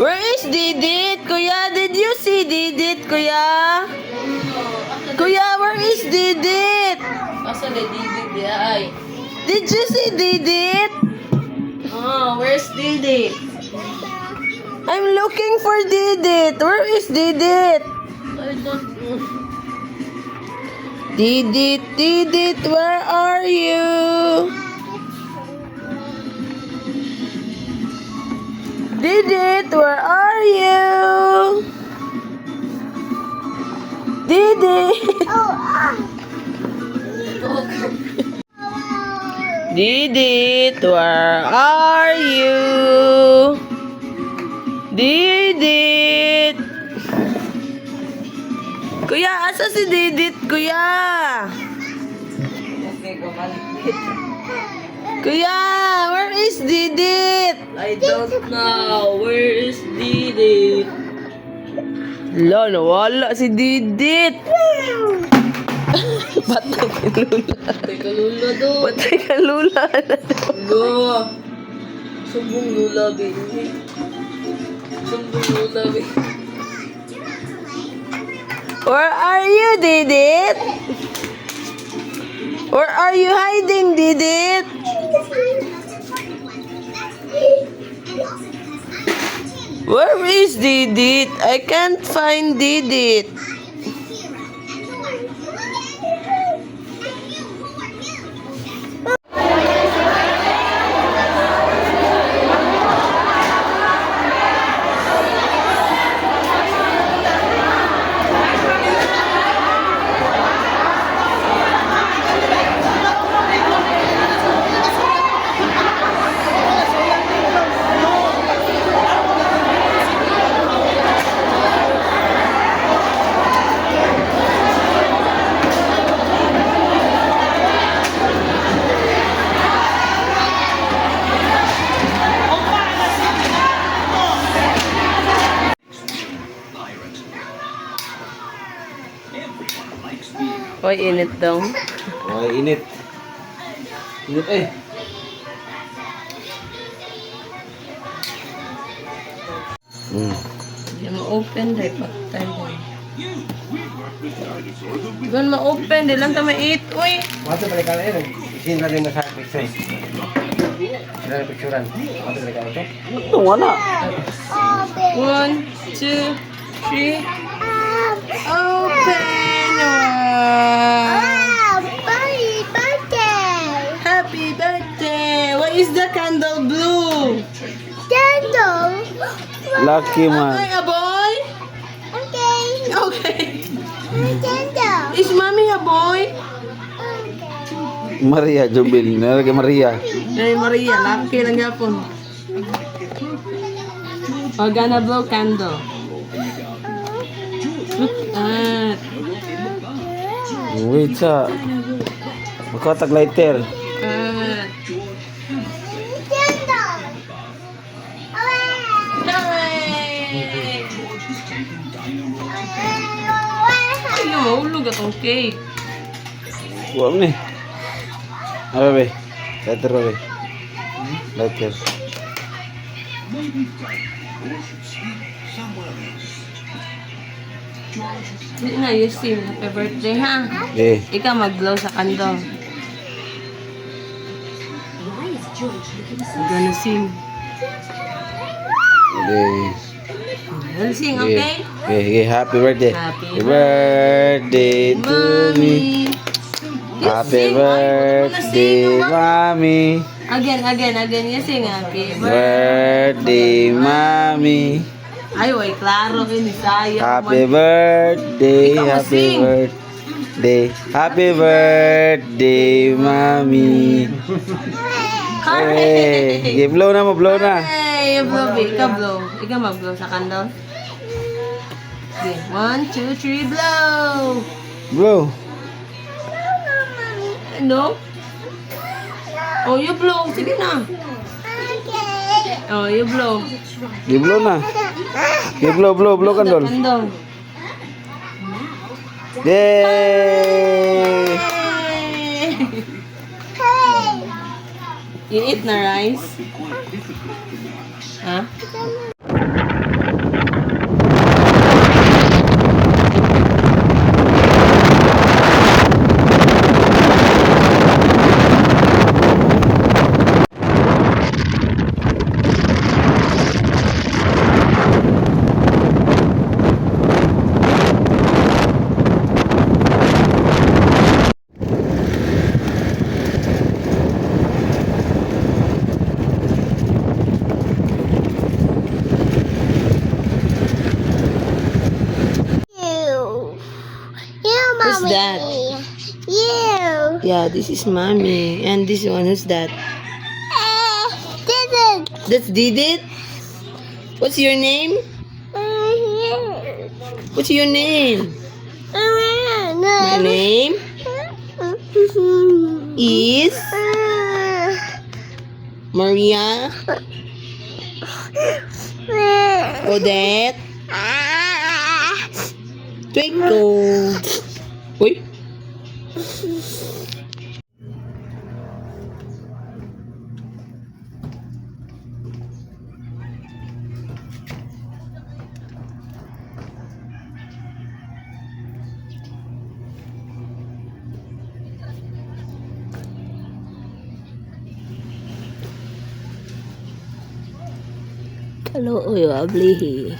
Where is Didit? Kuya, did you see Didit, Kuya? Kuya, where is Didit? Asa na Didit di ay? Did you see Didit? Oh, where's Didit? I'm looking for Didit. Where is Didit? I don't know. Didit, Didit, where are you? Didit, where are you? Didit. Didit, where are you? Didit. Kuya, asa si Didit, Kuya? Okay, kumalik. Kuya, where is Didit? I don't know. Where is Didit? Wala, nawala si Didit. Patay ka lula. Teka, lula do. Patay ka lula. Lula. Sumbong lula, baby. Sumbong lula, baby. Where are you, Didit? Where are you hiding, Didit? Where is Didit? I can't find Didit. Hoy, init daw. Ay, init. Init eh. Hindi ma-open dahil patay dahil. Doon ma-open, di lang ta ma-eat. Uy! Mati balik ka na yun. Isin na rin na sa picture. Sila na picturean. Mati balik ka na ito. Ito, wala. 1, 2, 3. Open! Wow! Happy birthday! Why is the candle blue? Lucky Ay, a boy? Okay. Is mommy a boy? Maria Jubil. Nalagay Maria. Ay, Maria, lucky lang yapon. We're gonna blow candle. Look at. Wait sa. Magkotag lighter. Hooray! Ay, mahulog atong cake. Buwan ni. Apa be? Lighter be. Lighter. Hindi na, you sing. Happy birthday, ha? Eh. Ikaw mag-blow sa candle. We're gonna sing. Okay. We'll sing, okay? Okay. Happy birthday. Happy birthday to me. Happy birthday, mommy. Again. You sing, happy Birthday, mommy. Ay, way, klaro, inisaya. Happy birthday, Ikaw happy sing. birthday, happy birthday, mommy. Hey, blow na mo, blow na. Hey, blow, babe. Ikaw blow. Ikaw mag-blow sa candle. Okay, 1, 2, 3, blow! Blow. No? Oh, you blow. Sige na. Oh, you blow. Di blow na. Di blow kandol. Candle. Yay! You eat na rice? Ha? that? You. Yeah, this is mommy. And this one, who's that? Didn't. That's Didit? What's your name? What's your name? My name is Maria Odette Twinkle. Uy. Hello, uy, ablihi.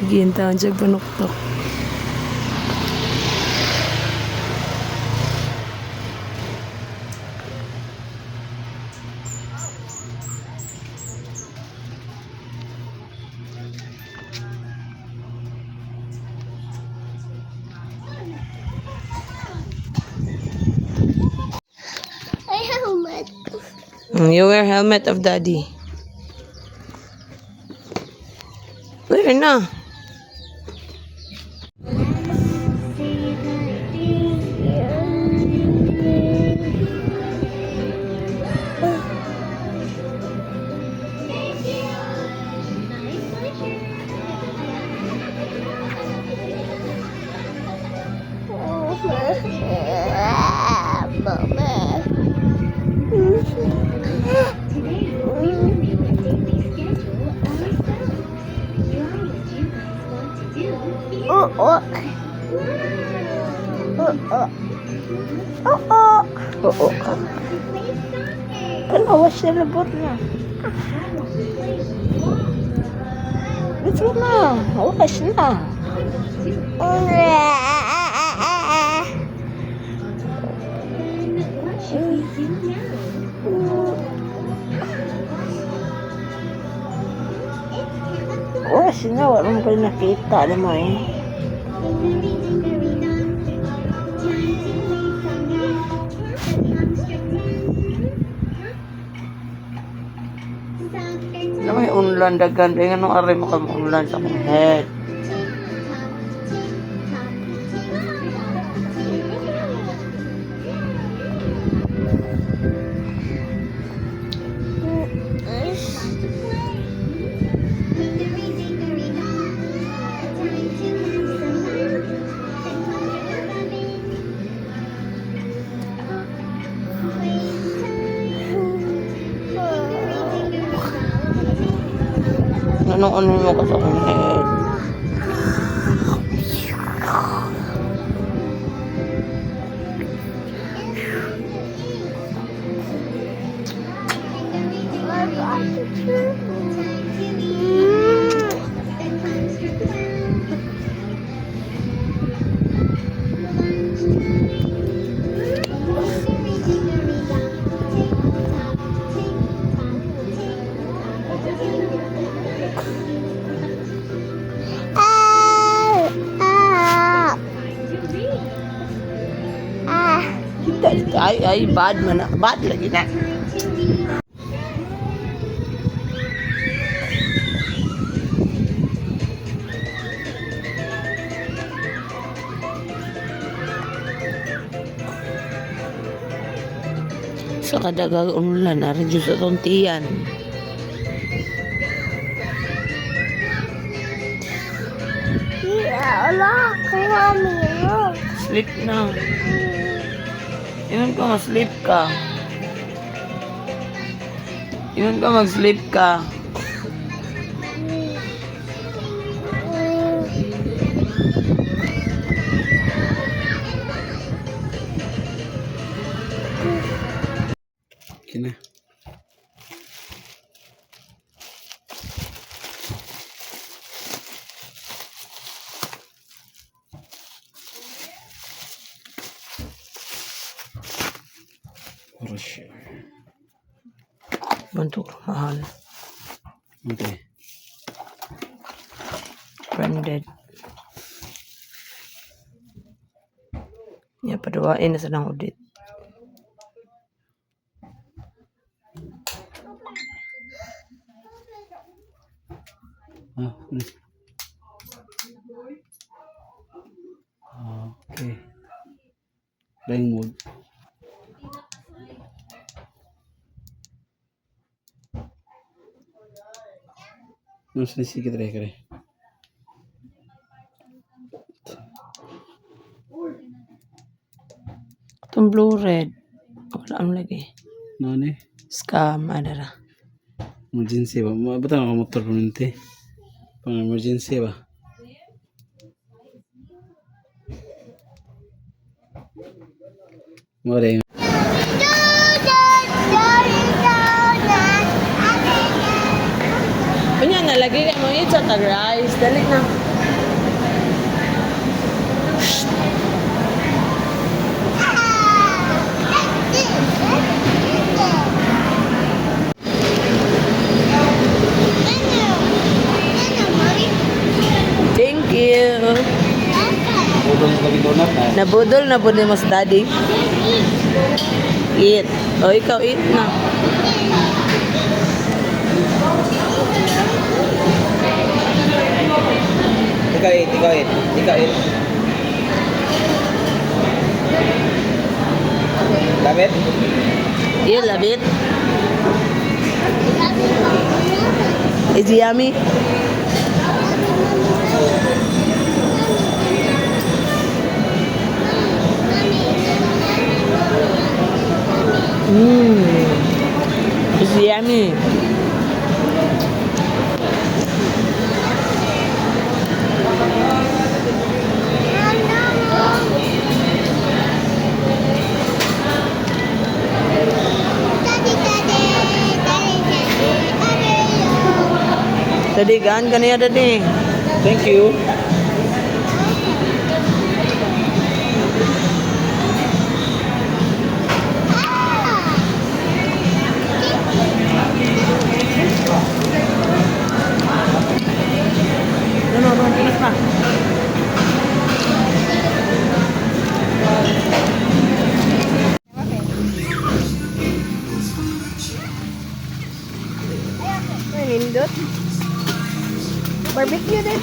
Sige, yung taon siya panuktok. I helmet. You wear helmet of daddy. Wear na. Oo ka. Panawas na labot na. Ito na. Awas na. Awas na. Wala mo kayo nakita. Alam mo eh. Ano may unlan dagan? Kaya anong aray mo kang unlan sa mong head? Anong ano mo ka sa mong head? Ay, bad man na. Bad lagi na. Sa kadagang ulan na rin sa tuntiyan. Ala, kami yun. Sleep na. Yun ka, mag-sleep ka. Yun ka, mag-sleep ka. Kina. Rush. Bantuk mahal. Okay. unfriended. Ya, paduain na sa nang audit. Ah, okay. Flying mode. Não sei se quer kare. Itong blue red. Wala ano lagi. No ni. Scam, adara. Emergency ba? Bata ka motor permanente. Pang emergency ba? Mare. Kunya na, lagi ka mo yun sa tag-rice. Dalik na. Thank you. Udon lagi donat na. Nabudol na po ni mas daddy. Eat. O, ikaw eat na. Ikaw it. Dapat? You love it? Is it yummy? It's yummy. Tadi kan niya tadi. Thank you. No, pinas pa. Nindot. Barbecue din.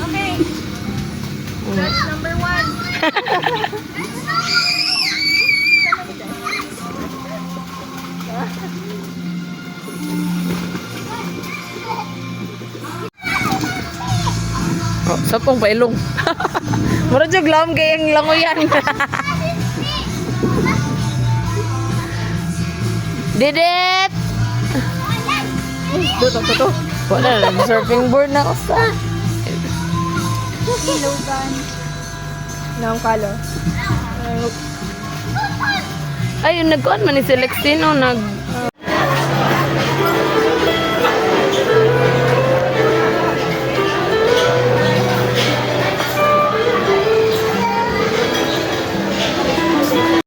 Okay. That's number 1. Oh, sapong pailong. Mura jug lam kayang langoyan. Didit! Tuto. Wala na, surfing board na usa. Ilugan. Nang kalo. Ay, yung nagkuhan man ni Celestino,